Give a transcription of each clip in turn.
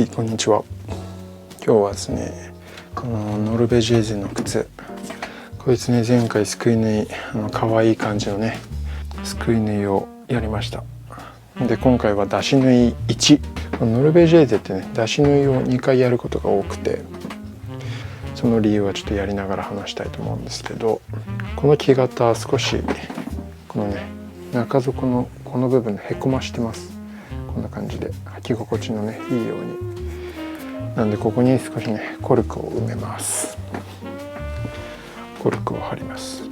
はい、こんにちは。今日はですね、このノルベジェーゼの靴、こいつね、前回すくい縫い、可愛い感じのねすくい縫いをやりました。で、今回は出し縫い1。ノルベジェーゼってね、出し縫いを2回やることが多くて、その理由はちょっとやりながら話したいと思うんですけど、この木型少しこのね、中底のこの部分へこましてます。こんな感じで履き心地のね、いいように。なんでここに少しね、コルクを埋めます。コルクを貼ります。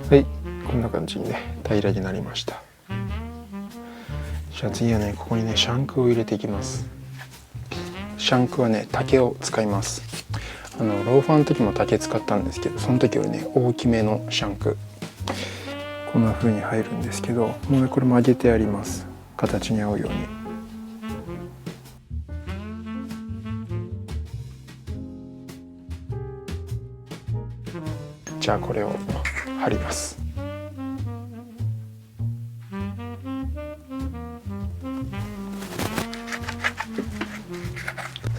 はい、こんな感じにね、平らになりました。じゃあ次はね、ここにね、シャンクを入れていきます。シャンクはね、竹を使います。ローファーの時も竹使ったんですけど、その時よりね、大きめのシャンク。こんな風に入るんですけど、もうね、これ曲げてあります。形に合うように。じゃあこれを貼ります。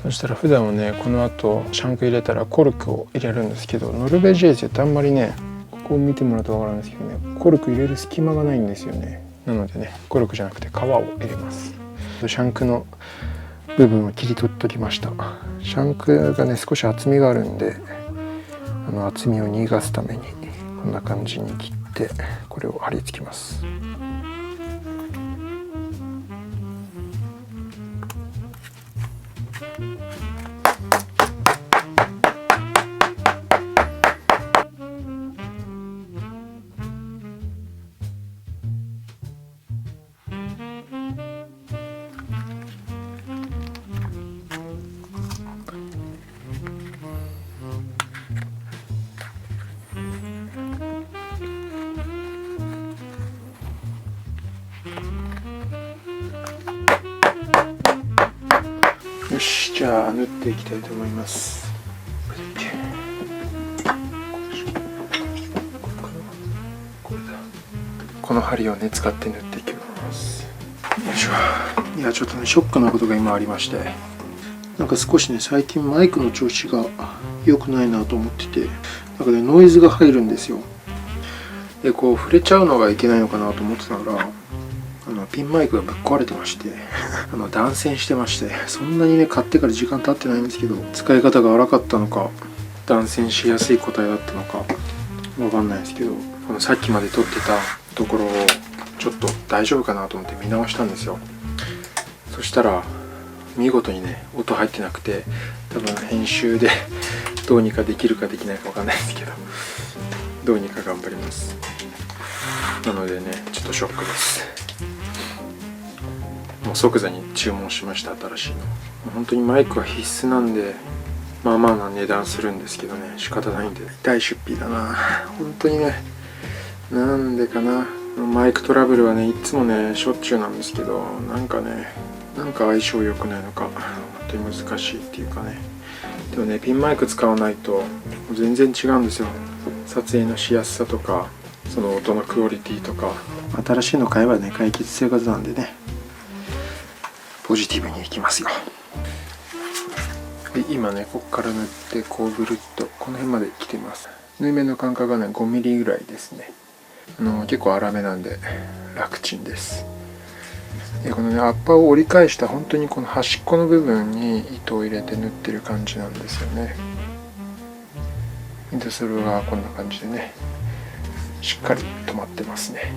そしたら普段はね、この後シャンク入れたらコルクを入れるんですけど、ノルベジェーゼってあんまりね、ここを見てもらうと分かるんですけどね、コルク入れる隙間がないんですよね。なのでね、コルクじゃなくて革を入れます。シャンクの部分を切り取っときました。シャンクがね、少し厚みがあるんで、厚みを逃がすためにこんな感じに切ってこれを貼り付けます。よし、じゃあ縫っていきたいと思います。この針をね、使って縫っていきます。よいしょ。いや、ちょっとね、ショックなことが今ありまして、なんか少しね、最近マイクの調子が良くないなと思ってて、なんかね、ノイズが入るんですよ。で、こう触れちゃうのがいけないのかなと思ってたら、ピンマイクがぶっ壊れてまして断線してまして、そんなにね、買ってから時間経ってないんですけど、使い方が荒かったのか断線しやすい個体だったのかわかんないですけど、このさっきまで撮ってたところをちょっと大丈夫かなと思って見直したんですよ。そしたら見事にね、音入ってなくて、多分編集でどうにかできるかできないかわかんないですけど、どうにか頑張ります。なのでね、ちょっとショックです。もう即座に注文しました、新しいの。本当にマイクは必須なんで、まあまあな値段するんですけどね、仕方ないんで大出費だな。本当にね、なんでかな、マイクトラブルはね、いつもね、しょっちゅうなんですけど、なんか相性良くないのか、本当に難しいっていうかね。でもね、ピンマイク使わないと全然違うんですよ。撮影のしやすさとか、その音のクオリティとか。新しいの買えばね、解決生活なんでね、ポジティブにいきますよ。で、今ね、ここから縫ってこうぐるっとこの辺まで来てます。縫い目の間隔がね、5ミリぐらいですね。結構粗めなんで楽ちんです。で、このね、アッパーを折り返した本当にこの端っこの部分に糸を入れて縫ってる感じなんですよね。で、それがこんな感じでね、しっかり止まってますね。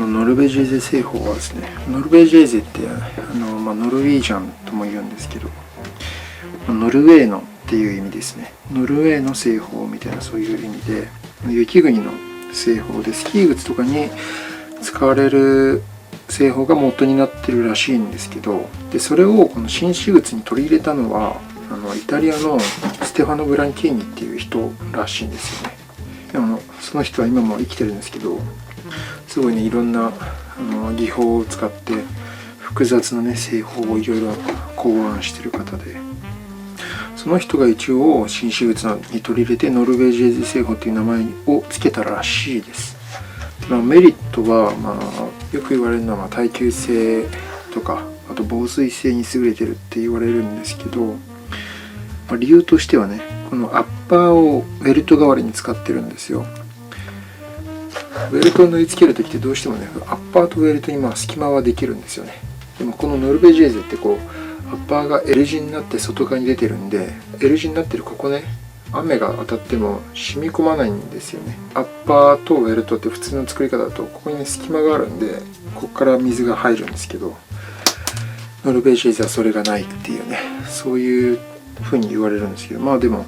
ノルベジェーゼ製法はですね、ノルベジェーゼってノルウェージャンとも言うんですけど、ノルウェーのっていう意味ですね。ノルウェーの製法みたいな、そういう意味で、雪国の製法で、スキー靴とかに使われる製法が元になってるらしいんですけど、でそれをこの紳士靴に取り入れたのはイタリアのステファノ・ブランキーニっていう人らしいんですよね。その人は今も生きてるんですけど、すごいね、いろんな技法を使って複雑なね製法をいろいろ考案してる方で、その人が一応紳士靴に取り入れてノルベジェーゼ製法っていう名前を付けたらしいです。メリットは、よく言われるのは耐久性とか、あと防水性に優れてるって言われるんですけど、理由としてはね、このアッパーをベルト代わりに使ってるんですよ。ベルトを縫い付けるときってどうしてもね、アッパーとベルトに隙間はできるんですよね。でもこのノルベジェーゼってアッパーが L 字になって外側に出てるんで、 L 字になってるここね、雨が当たっても染み込まないんですよね。アッパーとベルトって普通の作り方だとここに隙間があるんで、ここから水が入るんですけど、ノルベジェーゼはそれがないっていうね、そういう風に言われるんですけど、でも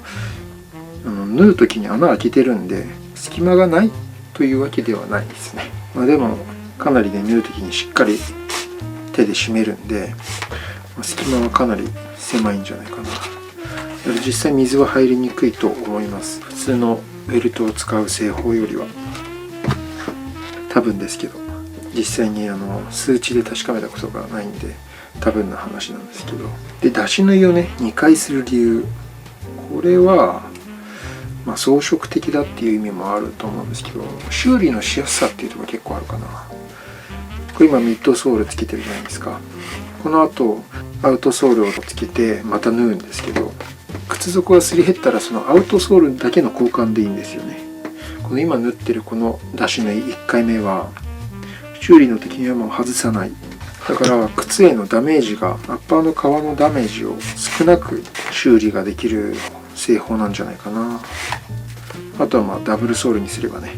縫う時に穴開けてるんで隙間がないというわけではないですね。でもかなりね、縫う時にしっかり手で締めるんで、隙間はかなり狭いんじゃないかな。実際水は入りにくいと思います。普通のベルトを使う製法よりは。多分ですけど、実際に数値で確かめたことがないんで多分な話なんですけど、で出し縫いをね2回する理由、これは装飾的だっていう意味もあると思うんですけど、修理のしやすさっていうところ結構あるかな。これ今ミッドソールつけてるじゃないですか。この後アウトソールをつけてまた縫うんですけど、靴底がすり減ったらそのアウトソールだけの交換でいいんですよね。この今縫ってるこの出し縫い1回目は修理の時にはもう外さない。だから靴へのダメージが、アッパーの革のダメージを少なく修理ができる製法なんじゃないかな。あとはダブルソールにすればね、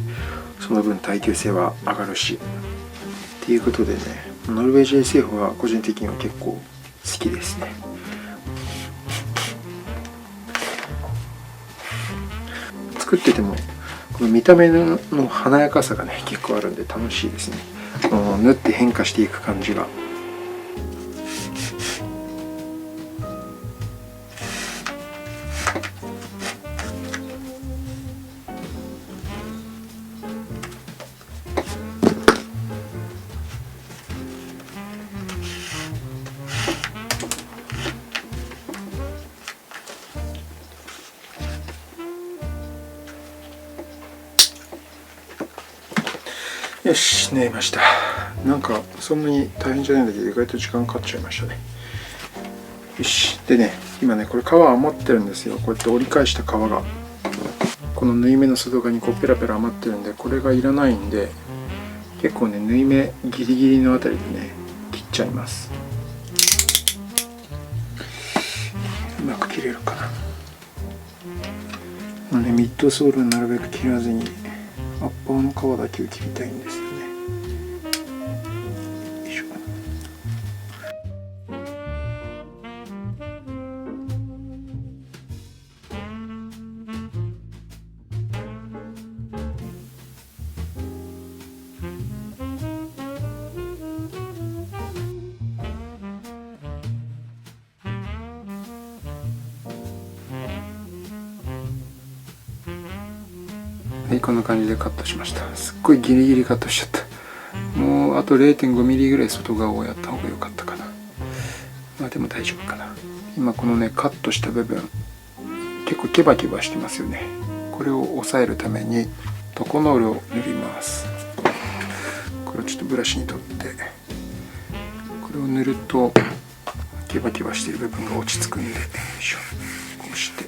その分耐久性は上がるしっていうことでね、ノルベジェ製法は個人的には結構好きですね。作っててもこの見た目の華やかさがね結構あるんで楽しいですね。縫って変化していく感じが。よし、縫えました。なんかそんなに大変じゃないんだけど意外と時間かかっちゃいましたね。よし。でね、今ねこれ皮余ってるんですよ。こうやって折り返した皮がこの縫い目の外側にペラペラ余ってるんで、これがいらないんで結構ね縫い目ギリギリのあたりでね切っちゃいます。うまく切れるかな。ミッドソールなるべく切らずにアッパーの皮だけを切りたいんですよね。よいしょ。はい、こんな感じでカットしました。すっごいギリギリカットしちゃった。もうあと 0.5 ミリぐらい外側をやった方が良かったかな。でも大丈夫かな。今このねカットした部分結構ケバケバしてますよね。これを押さえるためにトコノールを塗ります。これをちょっとブラシに取ってこれを塗るとケバケバしてる部分が落ち着くんで、よいしょ、こうして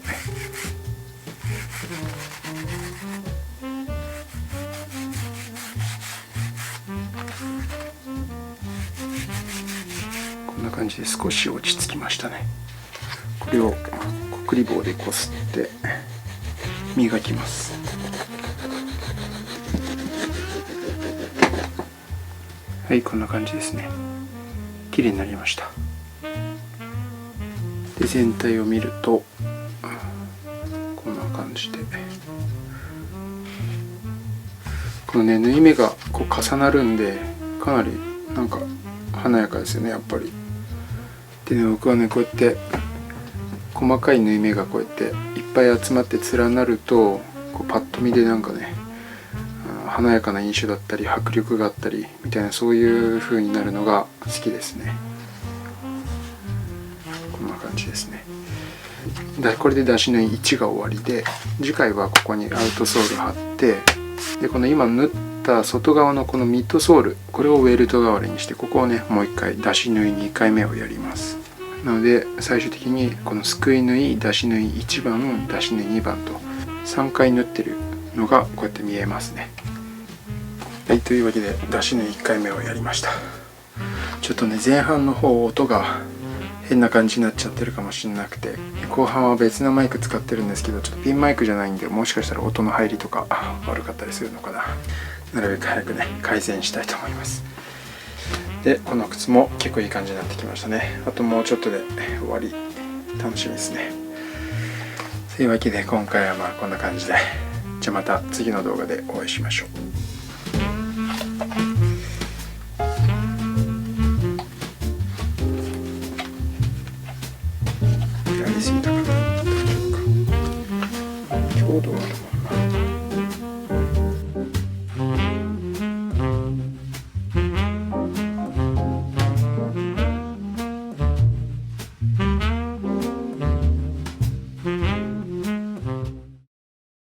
こんな感じで少し落ち着きましたね。これをこくり棒でこすって磨きます。はい、こんな感じですね。綺麗になりました。で、全体を見るとこんな感じで、このね縫い目がこう重なるんでかなりなんか華やかですよね、やっぱり。でね、僕はねこうやって細かい縫い目がこうやっていっぱい集まって連なるとこうパッと見でなんかね華やかな印象だったり迫力があったりみたいな、そういう風になるのが好きですね。こんな感じですね。これで出し縫い1が終わりで、次回はここにアウトソール貼って、でこの今縫った外側のこのミッドソール、これをウェルト代わりにして、ここをねもう一回出し縫い2回目をやります。なので最終的にこのすくい縫い、出し縫い1番、出し縫い2番と3回縫ってるのがこうやって見えますね。はい、というわけで出し縫い1回目をやりました。ちょっとね前半の方音が変な感じになっちゃってるかもしれなくて、後半は別のマイク使ってるんですけど、ちょっとピンマイクじゃないんで、もしかしたら音の入りとか悪かったりするのかな。なるべく早くね改善したいと思います。でこの靴も結構いい感じになってきましたね。あともうちょっとで終わり、楽しみですね。というわけで今回はまあこんな感じで、じゃあまた次の動画でお会いしましょう。やりすぎたかな、大丈夫か。強度はある。